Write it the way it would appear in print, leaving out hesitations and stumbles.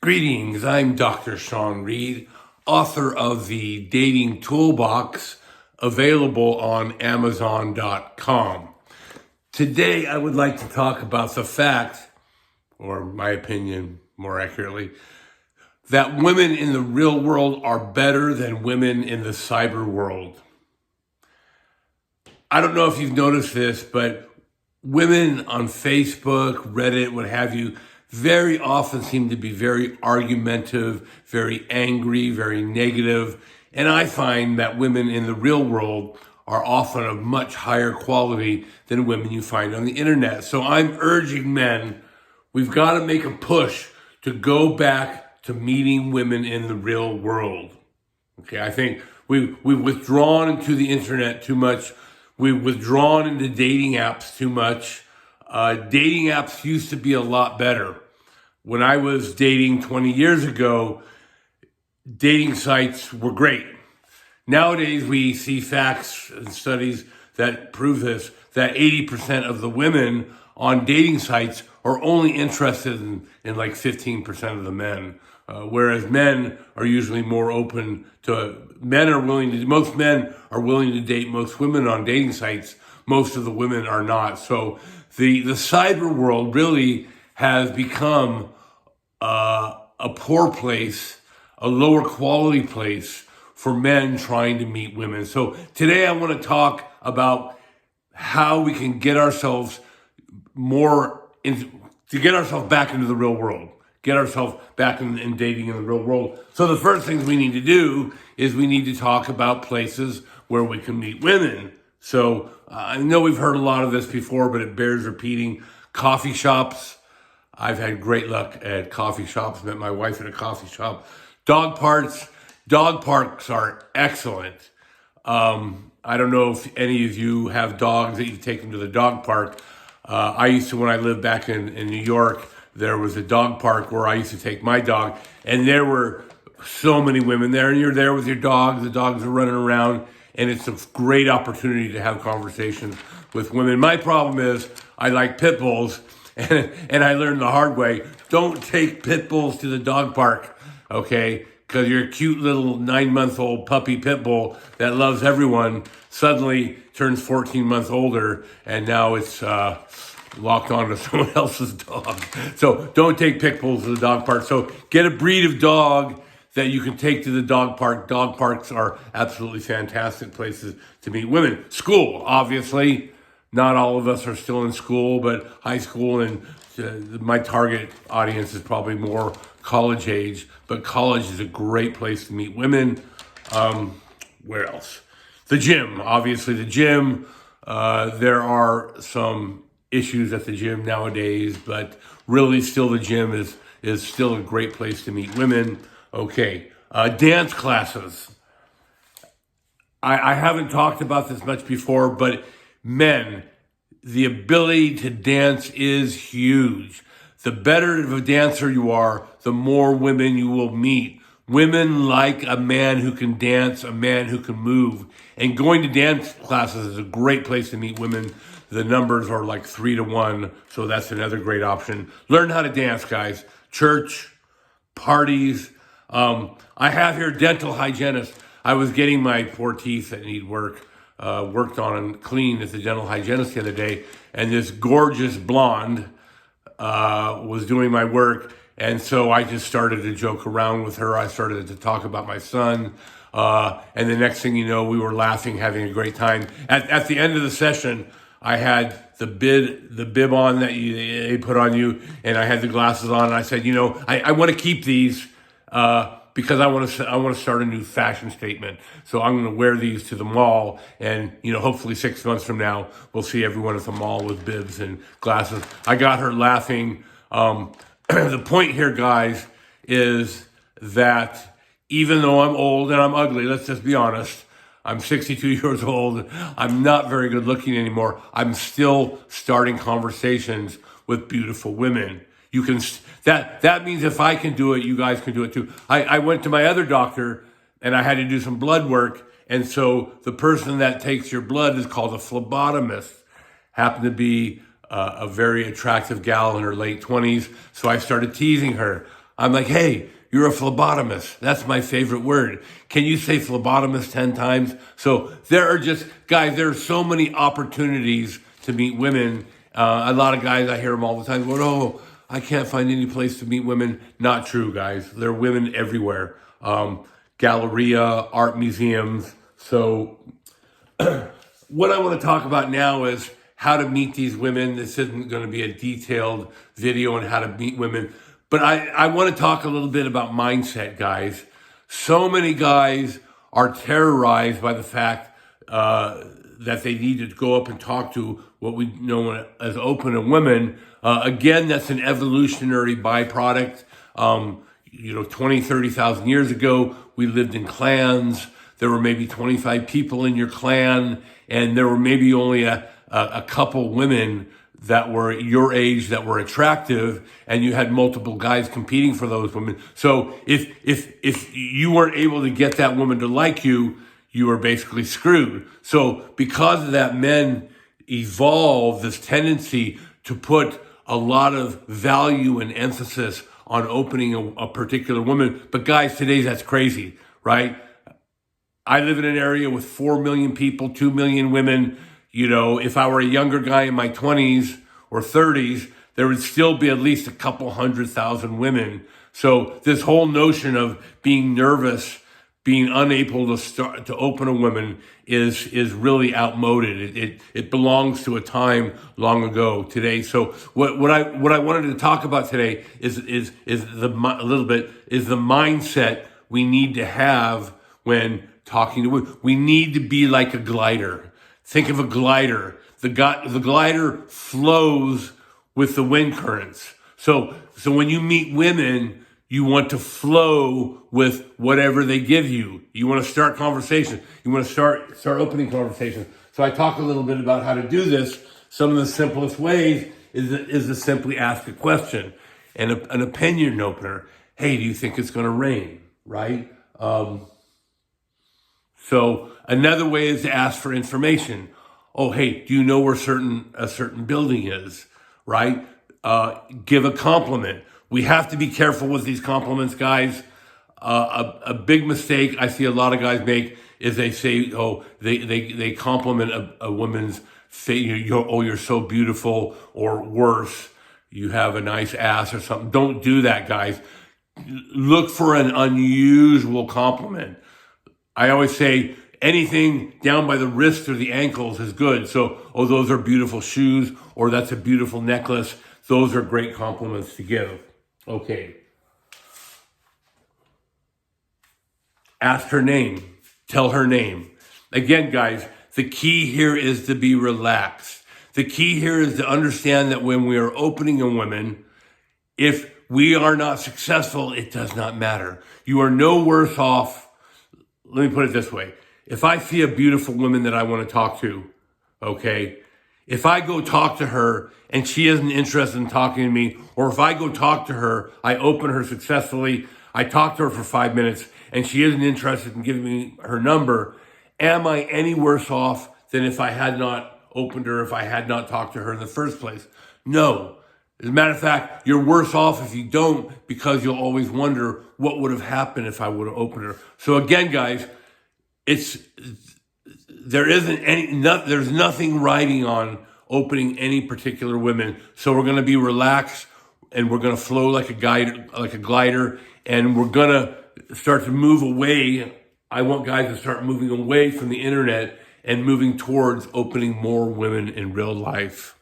Greetings, I'm Dr. Sean Reed, author of the Dating Toolbox, available on Amazon.com. Today I would like to talk about the fact, or my opinion more accurately, that women in the real world are better than women in the cyber world. I don't know if you've noticed this, but women on Facebook, Reddit, what have you, very often seem to be very argumentative, very angry, very negative. And I find that women in the real world are often of much higher quality than women you find on the internet. So I'm urging men, we've got to make a push to go back to meeting women in the real world. Okay, I think we've withdrawn into the internet too much. We've withdrawn into dating apps too much. Dating apps used to be a lot better. When I was dating 20 years ago, dating sites were great. Nowadays, we see facts and studies that prove this, that 80% of the women on dating sites are only interested in like 15% of the men. Whereas men are usually more open to, most men are willing to date most women on dating sites. Most of the women are not. So the cyber world really has become a poor place, a lower quality place for men trying to meet women. So today I want to talk about how we can get ourselves get ourselves back into the real world. Get ourselves back in dating in the real world. So the first things we need to do is we need to talk about places where we can meet women. So I know we've heard a lot of this before, but it bears repeating. Coffee shops. I've had great luck at coffee shops. Met my wife at a coffee shop. Dog parks. Dog parks are excellent. I don't know if any of you have dogs that you take them to the dog park. I used to, when I lived back in New York, there was a dog park where I used to take my dog, and there were so many women there, and you're there with your dog, the dogs are running around, and it's a great opportunity to have conversations with women. My problem is I like pit bulls, and I learned the hard way, don't take pit bulls to the dog park, okay? Because your cute little 9-month-old puppy pit bull that loves everyone suddenly turns 14 months older, and now it's locked onto someone else's dog. So don't take pit bulls to the dog park. So get a breed of dog that you can take to the dog park. Dog parks are absolutely fantastic places to meet women. School, obviously. Not all of us are still in school, but high school, and my target audience is probably more college age. But college is a great place to meet women. Where else? The gym, obviously the gym. There are some issues at the gym nowadays, but really still the gym is still a great place to meet women. Okay, dance classes. I haven't talked about this much before, but men, the ability to dance is huge. The better of a dancer you are, the more women you will meet. Women like a man who can dance, a man who can move. And going to dance classes is a great place to meet women. The numbers are like 3-1, so that's another great option. Learn how to dance, guys. Church, parties. I have here dental hygienist. I was getting my poor teeth that need worked on and cleaned at the dental hygienist the other day, and this gorgeous blonde was doing my work, and so I just started to joke around with her. I started to talk about my son, and the next thing you know, we were laughing, having a great time. At the end of the session, I had the bib on that they put on you, and I had the glasses on, and I said, I want to keep these because I want to start a new fashion statement. So I'm going to wear these to the mall, and hopefully 6 months from now we'll see everyone at the mall with bibs and glasses. I got her laughing. The point here, guys, is that even though I'm old and I'm ugly, let's just be honest, I'm 62 years old, I'm not very good looking anymore, I'm still starting conversations with beautiful women. That means if I can do it, you guys can do it too. I went to my other doctor and I had to do some blood work. And so the person that takes your blood is called a phlebotomist. Happened to be a very attractive gal in her late 20s. So I started teasing her. I'm like, hey, you're a phlebotomist. That's my favorite word. Can you say phlebotomist 10 times? So there are just, guys, there are so many opportunities to meet women. A lot of guys, I hear them all the time going, oh, I can't find any place to meet women. Not true, guys. There are women everywhere. Galleria, art museums. So what I want to talk about now is how to meet these women. This isn't going to be a detailed video on how to meet women, but I want to talk a little bit about mindset, guys. So many guys are terrorized by the fact that they need to go up and talk to what we know as open women. Again, that's an evolutionary byproduct. 20, 30,000 years ago, we lived in clans. There were maybe 25 people in your clan, and there were maybe only a couple women that were your age that were attractive, and you had multiple guys competing for those women. So if you weren't able to get that woman to like you, you were basically screwed. So because of that, men evolved this tendency to put a lot of value and emphasis on opening a particular woman. But guys, today that's crazy, right? I live in an area with 4 million people, 2 million women. If I were a younger guy in my 20s or 30s, there would still be at least a couple 100,000 women. So this whole notion of being nervous, being unable to open a woman is really outmoded. It belongs to a time long ago today. So what I wanted to talk about today is the mindset we need to have when talking to women. We need to be like a glider. Think of a glider. The glider flows with the wind currents. So when you meet women, you want to flow with whatever they give you. You want to start conversations. You want to start opening conversations. So I talk a little bit about how to do this. Some of the simplest ways is to simply ask a question and an opinion opener. Hey, do you think it's going to rain? Right? So another way is to ask for information. Oh, hey, do you know where a certain building is? Right? Give a compliment. We have to be careful with these compliments, guys. A big mistake I see a lot of guys make is they say, oh, they compliment a woman's face. You're so beautiful, or worse, you have a nice ass or something. Don't do that, guys. Look for an unusual compliment. I always say anything down by the wrist or the ankles is good. So, oh, those are beautiful shoes, or that's a beautiful necklace. Those are great compliments to give. Okay. Ask her name. Tell her name. Again, guys, the key here is to be relaxed. The key here is to understand that when we are opening a woman, if we are not successful, it does not matter. You are no worse off. Let me put it this way. If I see a beautiful woman that I want to talk to, okay, if I go talk to her and she isn't interested in talking to me, or if I go talk to her, I open her successfully, I talk to her for 5 minutes, and she isn't interested in giving me her number, am I any worse off than if I had not opened her, if I had not talked to her in the first place? No. As a matter of fact, you're worse off if you don't, because you'll always wonder what would have happened if I would have opened her. So again, guys, there's nothing riding on opening any particular women. So we're going to be relaxed, and we're going to flow like a glider, and we're going to start to move away. I want guys to start moving away from the internet and moving towards opening more women in real life.